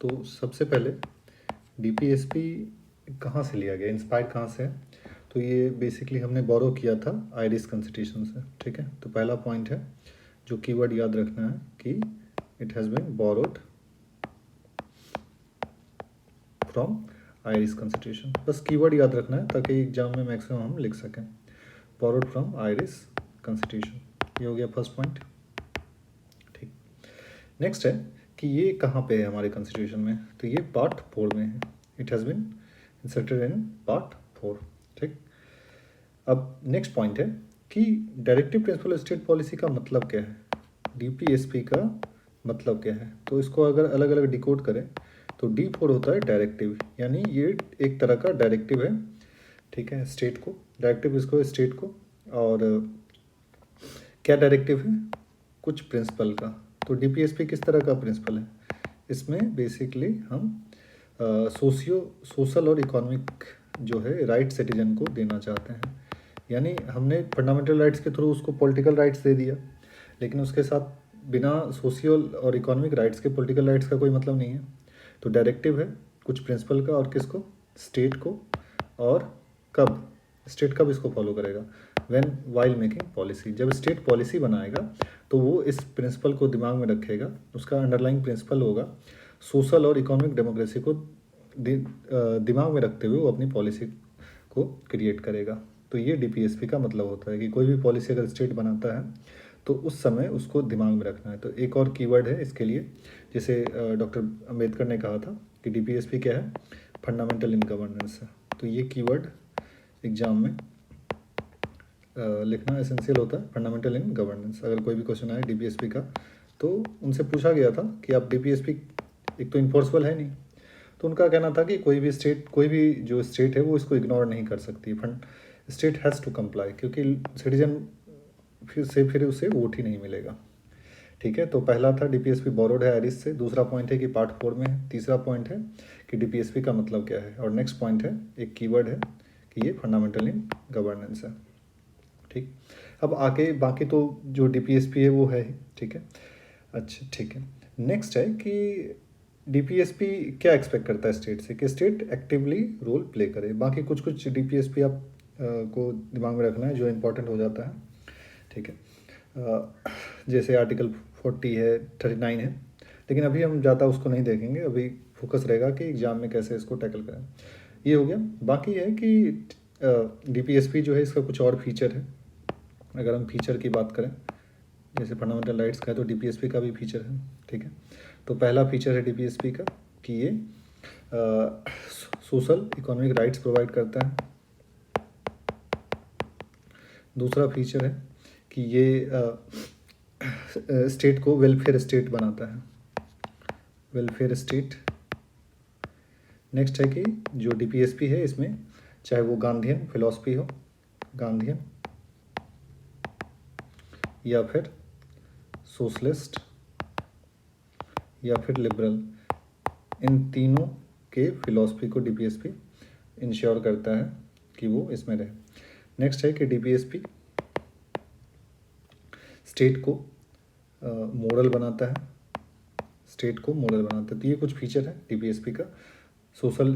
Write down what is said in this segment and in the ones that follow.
तो सबसे पहले डीपीएसपी कहाँ से लिया गया, इंस्पायर कहाँ से है? तो ये बेसिकली हमने बोरो किया था आयरिश कॉन्स्टिट्यूशन से, ठीक है। तो पहला पॉइंट है जो कीवर्ड याद रखना है कि it has been borrowed from Irish constitution. बस कीवर्ड याद रखना है ताकि एग्जाम में मैक्सिमम हम लिख सकें। बोरोड फ्रॉम आयरिश कॉन्स्टिट्यूशन, ये हो गया फर्स्ट पॉइंट, ठीक। नेक्स्ट है कि ये कहाँ पे है हमारे कॉन्स्टिट्यूशन में, तो ये पार्ट 4 में है। It has been inserted in part 4, ठीक। अब नेक्स्ट पॉइंट है कि डायरेक्टिव प्रिंसिपल स्टेट पॉलिसी का मतलब क्या है, डीपीएसपी का मतलब क्या है। तो इसको अगर अलग अलग डिकोड करें तो D4 होता है डायरेक्टिव, यानी ये एक तरह का डायरेक्टिव है, ठीक है, स्टेट को, डायरेक्टिव इसको स्टेट को। और क्या डायरेक्टिव है, कुछ प्रिंसिपल का। तो डीपीएसपी किस तरह का प्रिंसिपल है, इसमें बेसिकली हम सोशल और इकोनॉमिक जो है राइट सिटीजन को देना चाहते हैं। यानी हमने फंडामेंटल राइट्स के थ्रू उसको पॉलिटिकल राइट्स दे दिया, लेकिन उसके साथ बिना सोशल और इकोनॉमिक राइट्स के पॉलिटिकल राइट्स का कोई मतलब नहीं है। तो डायरेक्टिव है कुछ प्रिंसिपल का, और किसको, स्टेट को। और कब, स्टेट कब इसको फॉलो करेगा, व्हेन वाइल मेकिंग पॉलिसी, जब स्टेट पॉलिसी बनाएगा तो वो इस प्रिंसिपल को दिमाग में रखेगा। उसका अंडरलाइंग प्रिंसिपल होगा सोशल और इकोनॉमिक डेमोक्रेसी को दिमाग में रखते हुए वो अपनी पॉलिसी को क्रिएट करेगा। तो ये डीपीएसपी का मतलब होता है कि कोई भी पॉलिसी अगर स्टेट बनाता है तो उस समय उसको दिमाग में रखना है। तो एक और कीवर्ड है इसके लिए, जैसे डॉक्टर अंबेडकर ने कहा था कि डीपीएसपी क्या है, फंडामेंटल इन गवर्नेंस है। तो ये कीवर्ड एग्जाम में लिखना एसेंशियल होता है, फंडामेंटल इन गवर्नेंस। अगर कोई भी क्वेश्चन आए डीपीएसपी का तो उनसे पूछा गया था कि आप डीपीएसपी, एक तो इन्फोर्सबल है नहीं, तो उनका कहना था कि कोई भी जो स्टेट है वो इसको इग्नोर नहीं कर सकती, स्टेट हैज़ टू कंप्लाई, क्योंकि सिटीजन फिर उसे वोट ही नहीं मिलेगा, ठीक है। तो पहला था डीपीएसपी बोरोड है आयरिश से, दूसरा पॉइंट है कि पार्ट 4 में है, तीसरा पॉइंट है कि डीपीएसपी का मतलब क्या है, और नेक्स्ट पॉइंट है, एक कीवर्ड है कि ये फंडामेंटल इन गवर्नेंस है, ठीक। अब आगे बाकी तो जो डीपीएसपी है वो है, ठीक है। अच्छा, ठीक है। नेक्स्ट है कि डीपीएसपी क्या एक्सपेक्ट करता है स्टेट से, कि स्टेट एक्टिवली रोल प्ले करे। बाकी कुछ डीपीएसपी आप को दिमाग में रखना है जो इम्पोर्टेंट हो जाता है, ठीक है। जैसे आर्टिकल 40 है, 39 है, लेकिन अभी हम ज़्यादा उसको नहीं देखेंगे, अभी फोकस रहेगा कि एग्जाम में कैसे इसको टैकल करें। ये हो गया। बाकी है कि डीपीएसपी जो है इसका कुछ और फीचर है। अगर हम फीचर की बात करें, जैसे फंडामेंटल राइट्स का है तो डीपीएसपी का भी फीचर है, ठीक है। तो पहला फीचर है डीपीएसपी का कि ये सोशल इकोनॉमिक राइट्स प्रोवाइड करता है। दूसरा फीचर है कि ये स्टेट को वेलफेयर स्टेट बनाता है, वेलफेयर स्टेट। नेक्स्ट है कि जो डीपीएसपी है इसमें चाहे वो गांधीयन फिलॉसफी हो, गांधीयन या फिर सोशलिस्ट या फिर लिबरल, इन तीनों के फिलॉसफी को डीपीएसपी इंश्योर करता है कि वो इसमें रहे। नेक्स्ट है कि डीपीएसपी स्टेट को मॉडल बनाता है, स्टेट को मॉडल बनाता है। तो ये कुछ फीचर है डीपीएसपी का। सोशल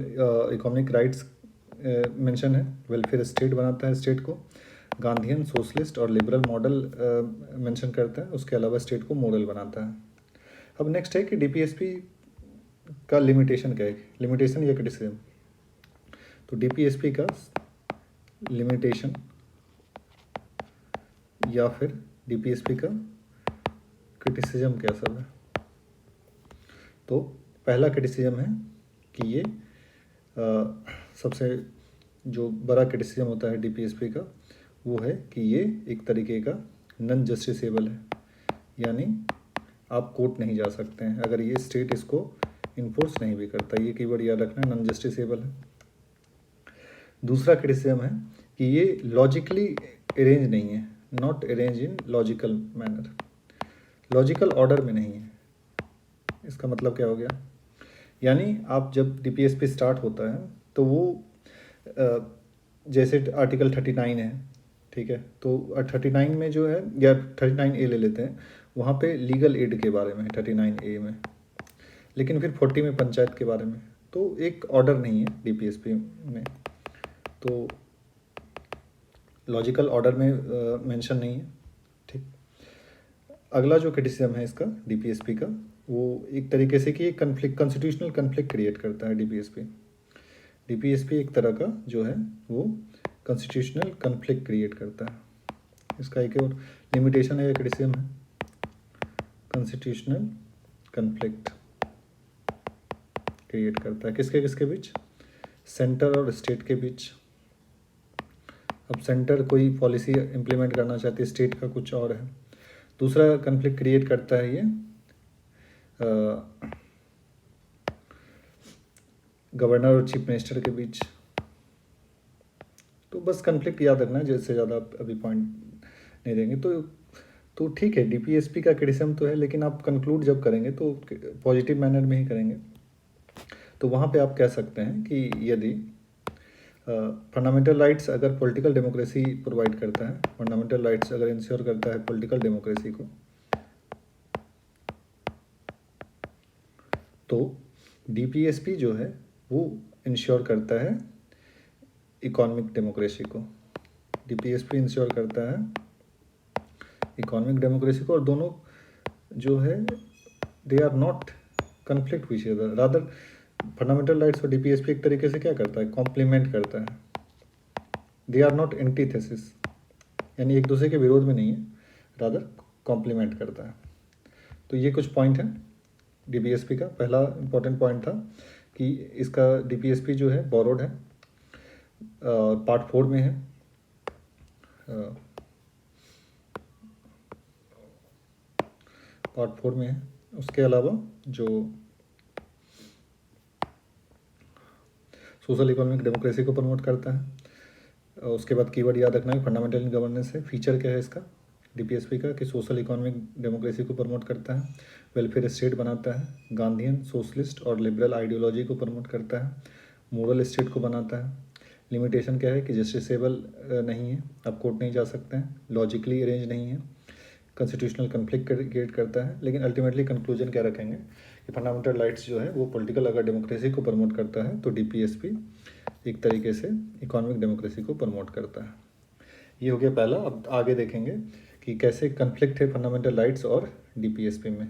इकोनॉमिक राइट्स मेंशन है, वेलफेयर स्टेट बनाता है स्टेट को, गांधीयन, सोशलिस्ट और लिबरल मॉडल मेंशन करता है, उसके अलावा स्टेट को मॉडल बनाता है। अब नेक्स्ट है कि डीपीएसपी का लिमिटेशन क्या है, लिमिटेशन या क्रिटिसिज्म। तो डीपीएसपी का लिमिटेशन या फिर डीपीएसपी का क्रिटिसिज्म क्या सब है। तो पहला क्रिटिसिज्म है कि ये सबसे जो बड़ा क्रिटिसिज्म होता है डीपीएसपी का वो है कि ये एक तरीके का नॉन जस्टिसेबल है, यानी आप कोर्ट नहीं जा सकते हैं अगर ये स्टेट इसको इन्फोर्स नहीं भी करता। ये कीवर्ड याद रखना, नॉन जस्टिसेबल है। दूसरा क्रिटिसिज्म है कि ये लॉजिकली अरेंज नहीं है, not arrange in logical manner, logical order में नहीं है। इसका मतलब क्या हो गया, यानी आप जब डीपीएसपी स्टार्ट होता है तो वो जैसे आर्टिकल 39 है, ठीक है। तो 39 में जो है, या 39A ले लेते हैं, वहाँ पे लीगल एड के बारे में है 39A में। लेकिन फिर 40 में पंचायत के बारे में, तो एक ऑर्डर नहीं है डीपीएसपी में, तो लॉजिकल ऑर्डर में मेंशन नहीं है। ठीक, अगला जो क्रिटिसिज्म है इसका डीपीएसपी का, वो एक तरीके से कि कन्फ्लिक्ट, कॉन्स्टिट्यूशनल कन्फ्लिक्ट क्रिएट करता है डीपीएसपी। डीपीएसपी एक तरह का जो है वो कॉन्स्टिट्यूशनल कन्फ्लिक्ट क्रिएट करता है। इसका एक और लिमिटेशन है या क्रिटिसिज्म है, कॉन्स्टिट्यूशनल कन्फ्लिक्ट क्रिएट करता है किसके किसके बीच, सेंटर और स्टेट के बीच। अब सेंटर कोई पॉलिसी इम्प्लीमेंट करना चाहती है, स्टेट का कुछ और है। दूसरा कन्फ्लिक्ट क्रिएट करता है ये गवर्नर और चीफ मिनिस्टर के बीच। तो बस कन्फ्लिक्ट याद रखना है, जिससे ज़्यादा अभी पॉइंट नहीं देंगे। तो ठीक है, डीपीएसपी का क्रिटिसिज्म तो है, लेकिन आप कंक्लूड जब करेंगे तो पॉजिटिव मैनर में ही करेंगे। तो वहाँ पे आप कह सकते हैं कि यदि फंडामेंटल राइट्स अगर पॉलिटिकल डेमोक्रेसी प्रोवाइड करता है, फंडामेंटल राइट्स अगर इंश्योर करता है पॉलिटिकल डेमोक्रेसी को, तो डीपीएसपी जो है वो इंश्योर करता है इकोनॉमिक डेमोक्रेसी को। डीपीएसपी इंश्योर करता है इकोनॉमिक डेमोक्रेसी को, और दोनों जो है they are not conflict which other, rather fundamental rights और डीपीएसपी एक तरीके से क्या करता है, कॉम्प्लीमेंट करता है। दे आर नॉट एंटीथेसिस, यानी एक दूसरे के विरोध में नहीं है, रादर कॉम्प्लीमेंट करता है। तो ये कुछ पॉइंट है डीपीएसपी का। पहला इंपॉर्टेंट पॉइंट था कि इसका डीपीएसपी जो है बोरोड है, पार्ट 4 में है। पार्ट 4 में है। उसके अलावा जो सोशल इकोनॉमिक डेमोक्रेसी को प्रमोट करता है। उसके बाद कीवर्ड याद रखना है फंडामेंटल गवर्नेंस है। फीचर क्या है इसका डीपीएसपी का कि सोशल इकोनॉमिक डेमोक्रेसी को प्रमोट करता है, वेलफेयर स्टेट बनाता है, गांधीयन सोशलिस्ट और लिबरल आइडियोलॉजी को प्रमोट करता है, मोरल स्टेट को बनाता है। लिमिटेशन क्या है कि जस्टिसेबल नहीं है, आप कोर्ट नहीं जा सकते हैं, लॉजिकली अरेंज नहीं है, कॉन्स्टिट्यूशनल कन्फ्लिक्ट क्रिएट करता है। लेकिन अल्टीमेटली कंक्लूजन क्या रखेंगे कि फंडामेंटल राइट्स जो है वो पॉलिटिकल अगर डेमोक्रेसी को प्रमोट करता है तो डीपीएसपी एक तरीके से इकोनॉमिक डेमोक्रेसी को प्रमोट करता है। ये हो गया पहला। अब आगे देखेंगे कि कैसे कन्फ्लिक्ट है फंडामेंटल राइट्स और डीपीएसपी में।